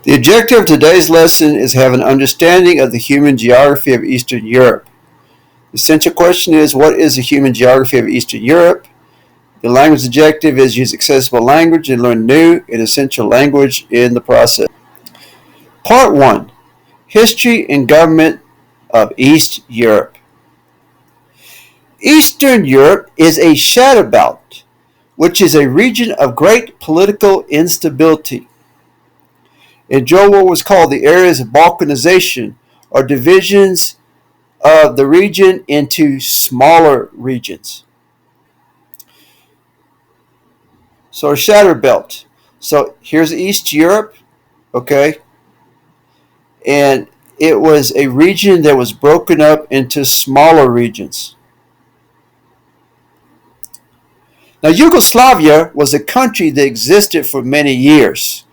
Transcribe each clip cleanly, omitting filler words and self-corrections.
The objective of today's lesson is to have an understanding of the human geography of Eastern Europe. The essential question is, what is the human geography of Eastern Europe? The language objective is use accessible language and learn new and essential language in the process. Part 1. History and Government of East Europe. Eastern Europe is a shadow belt, which is a region of great political instability. In Joe what was called the areas of Balkanization, or divisions of the region into smaller regions. So a shadow belt. So here's East Europe, okay? And it was a region that was broken up into smaller regions. Now, Yugoslavia was a country that existed for many years.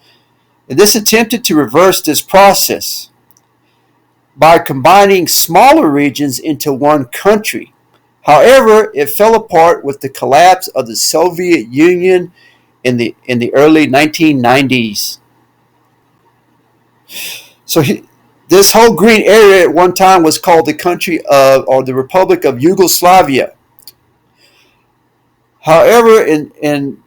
And this attempted to reverse this process by combining smaller regions into one country. However, it fell apart with the collapse of the Soviet Union in the early 1990s. So this whole green area at one time was called the country of, or the Republic of Yugoslavia. However, in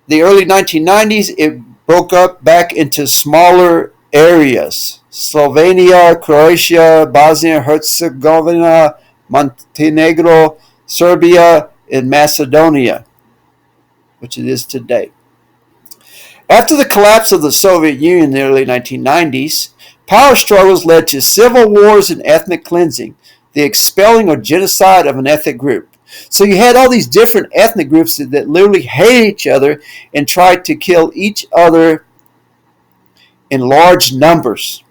the early 1990s, it broke up back into smaller areas. Slovenia, Croatia, Bosnia-Herzegovina, Montenegro, Serbia, and Macedonia, which it is today. After the collapse of the Soviet Union in the early 1990s, power struggles led to civil wars and ethnic cleansing, the expelling or genocide of an ethnic group. So you had all these different ethnic groups that literally hated each other and tried to kill each other in large numbers.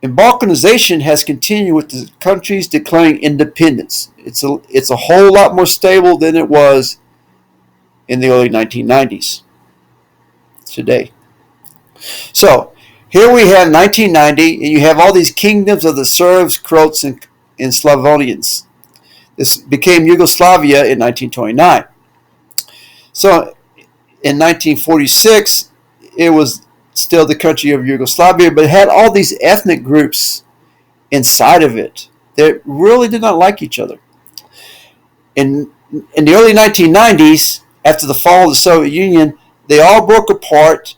And Balkanization has continued with the countries declaring independence. It's a whole lot more stable than it was in the early 1990s today. So here we have 1990, and you have all these kingdoms of the Serbs, Croats, and Slavonians. This became Yugoslavia in 1929. So in 1946, it was still the country of Yugoslavia, but it had all these ethnic groups inside of it that really did not like each other. In the early 1990s, after the fall of the Soviet Union, they all broke apart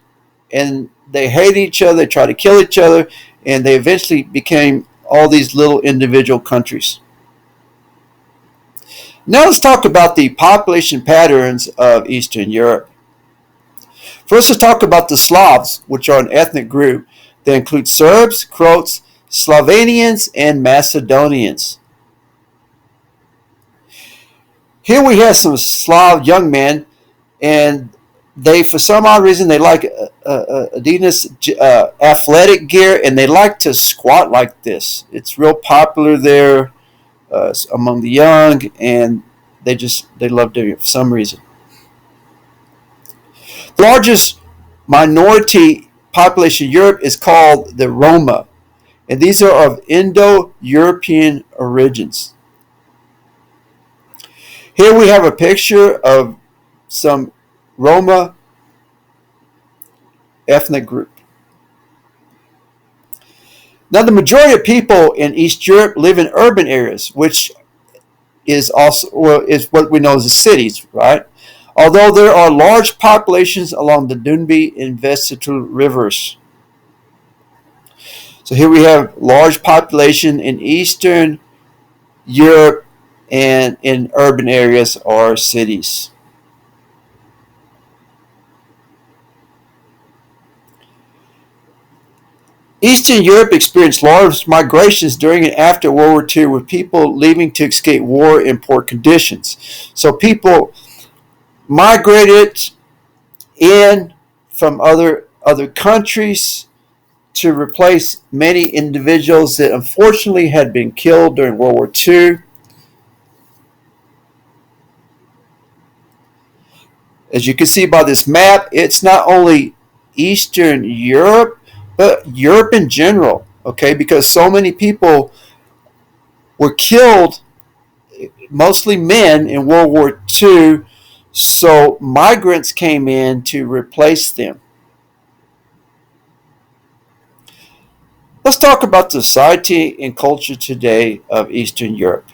and they hated each other, they tried to kill each other, and they eventually became all these little individual countries. Now let's talk about the population patterns of Eastern Europe. First, let's talk about the Slavs, which are an ethnic group that includes Serbs, Croats, Slovenians, and Macedonians. Here we have some Slav young men, and they, for some odd reason, they like Adidas athletic gear, and they like to squat like this. It's real popular there among the young, and they love doing it for some reason. The largest minority population in Europe is called the Roma, and these are of Indo-European origins. Here we have a picture of some Roma ethnic group. Now, the majority of people in East Europe live in urban areas, which is what we know as the cities, right? Although there are large populations along the Danube and Vistula rivers. So here we have large population in Eastern Europe and in urban areas or cities. Eastern Europe experienced large migrations during and after World War II, with people leaving to escape war and poor conditions. So people migrated in from other countries to replace many individuals that unfortunately had been killed during World War II. As you can see by this map, it's not only Eastern Europe, but Europe in general, okay, because so many people were killed, mostly men, in World War II, so migrants came in to replace them. Let's talk about the society and culture today of Eastern Europe.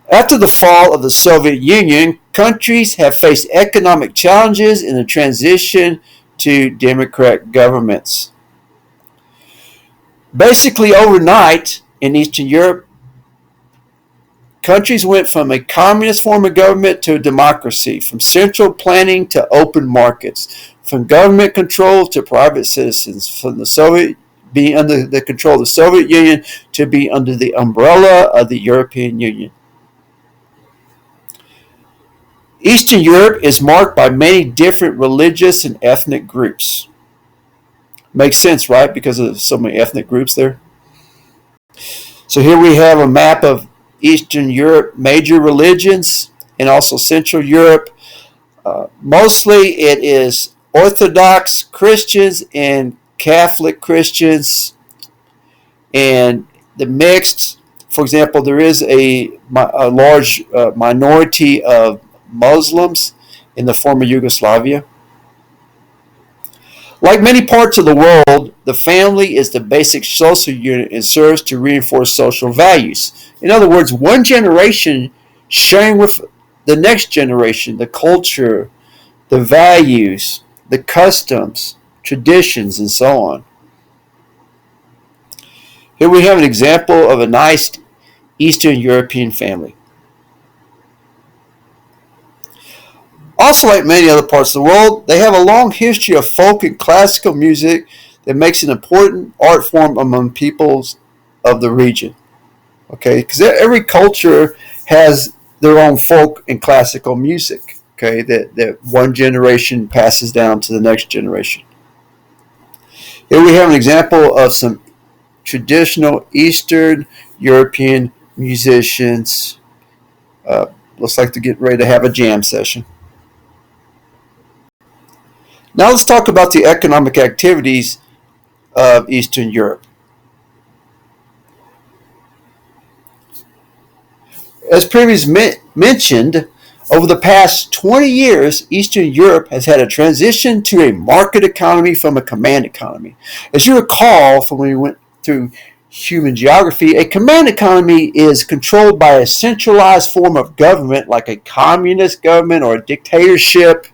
After the fall of the Soviet Union, countries have faced economic challenges in the transition to democratic governments. Basically, overnight in Eastern Europe, countries went from a communist form of government to a democracy, from central planning to open markets, from government control to private citizens, from the Soviet being under the control of the Soviet Union to be under the umbrella of the European Union. Eastern Europe is marked by many different religious and ethnic groups. Makes sense, right? Because of so many ethnic groups there. So here we have a map of Eastern Europe major religions and also Central Europe. Mostly it is Orthodox Christians and Catholic Christians, and the mixed, for example, there is a large minority of Muslims in the former Yugoslavia. Like many parts of the world, the family is the basic social unit and serves to reinforce social values. In other words, one generation sharing with the next generation the culture, the values, the customs, traditions, and so on. Here we have an example of a nice Eastern European family. Also, like many other parts of the world, they have a long history of folk and classical music that makes an important art form among peoples of the region. Okay, because every culture has their own folk and classical music. Okay, that one generation passes down to the next generation. Here we have an example of some traditional Eastern European musicians. Looks like they're getting ready to have a jam session. Now let's talk about the economic activities of Eastern Europe. As previously mentioned, over the past 20 years, Eastern Europe has had a transition to a market economy from a command economy. As you recall from when we went through human geography, a command economy is controlled by a centralized form of government like a communist government or a dictatorship.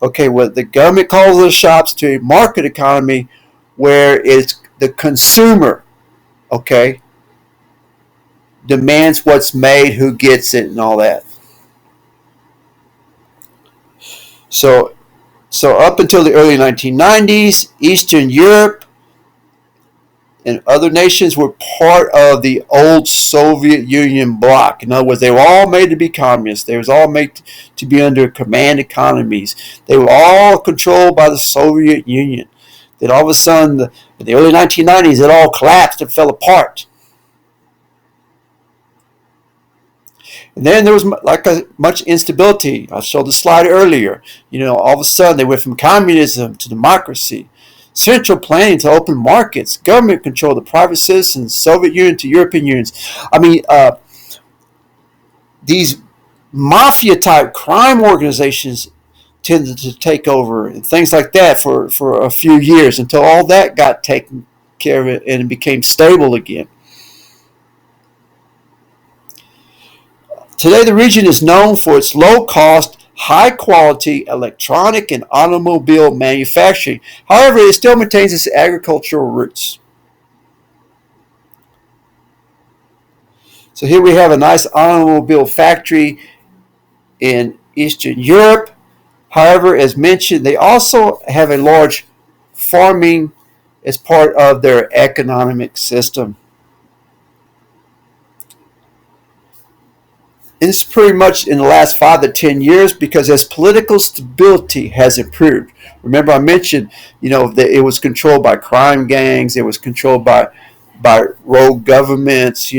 Okay, what the government calls the shops, to a market economy where it's the consumer, okay, demands what's made, who gets it, and all that. So up until the early 1990s, Eastern Europe and other nations were part of the old Soviet Union bloc. In other words, they were all made to be communists. They were all made to be under command economies. They were all controlled by the Soviet Union. Then all of a sudden, in the early 1990s, it all collapsed and fell apart. And then there was much instability. I showed the slide earlier. All of a sudden they went from communism to democracy, central planning to open markets, government control to private citizens, Soviet Union to European unions. These mafia-type crime organizations tended to take over and things like that for a few years until all that got taken care of and it became stable again. Today, the region is known for its low-cost, high-quality electronic and automobile manufacturing. However, it still maintains its agricultural roots. So here we have a nice automobile factory in Eastern Europe. However, as mentioned, they also have a large farming as part of their economic system. And this is pretty much in the last 5 to 10 years because as political stability has improved. Remember I mentioned, that it was controlled by crime gangs, it was controlled by rogue governments,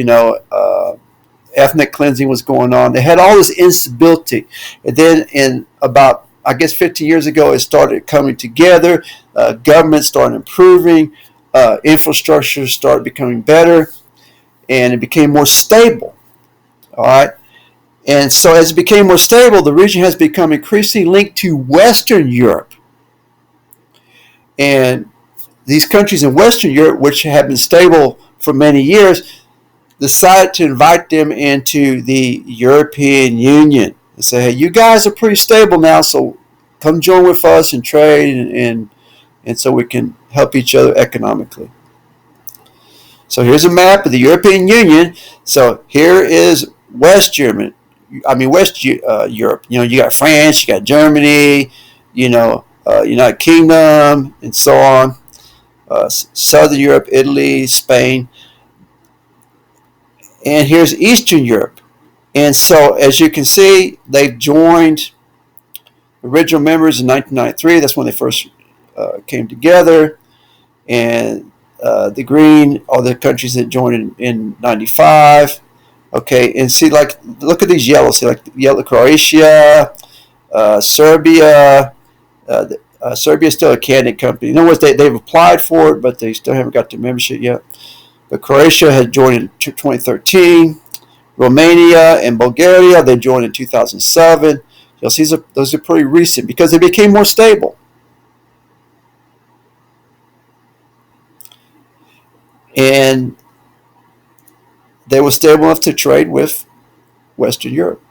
ethnic cleansing was going on. They had all this instability. And then in about, 15 years ago, it started coming together. Government started improving. Infrastructure started becoming better. And it became more stable. All right. And so as it became more stable, the region has become increasingly linked to Western Europe. And these countries in Western Europe, which have been stable for many years, decided to invite them into the European Union and say, hey, you guys are pretty stable now, so come join with us and trade, and so we can help each other economically. So here's a map of the European Union. So here is West Germany. I mean West Europe. You know, you got France, you got Germany, United Kingdom, and so on. Southern Europe, Italy, Spain, and here's Eastern Europe. And so, as you can see, they've joined original members in 1993. That's when they first came together. And the green are the countries that joined in 95. Okay, and see, like, look at these yellows. See, like, yellow Croatia, Serbia. Serbia is still a candidate company. In other words, they've applied for it, but they still haven't got their membership yet. But Croatia had joined in 2013. Romania and Bulgaria, they joined in 2007. You'll see those are pretty recent because they became more stable. And they were stable enough to trade with Western Europe.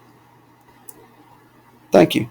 Thank you.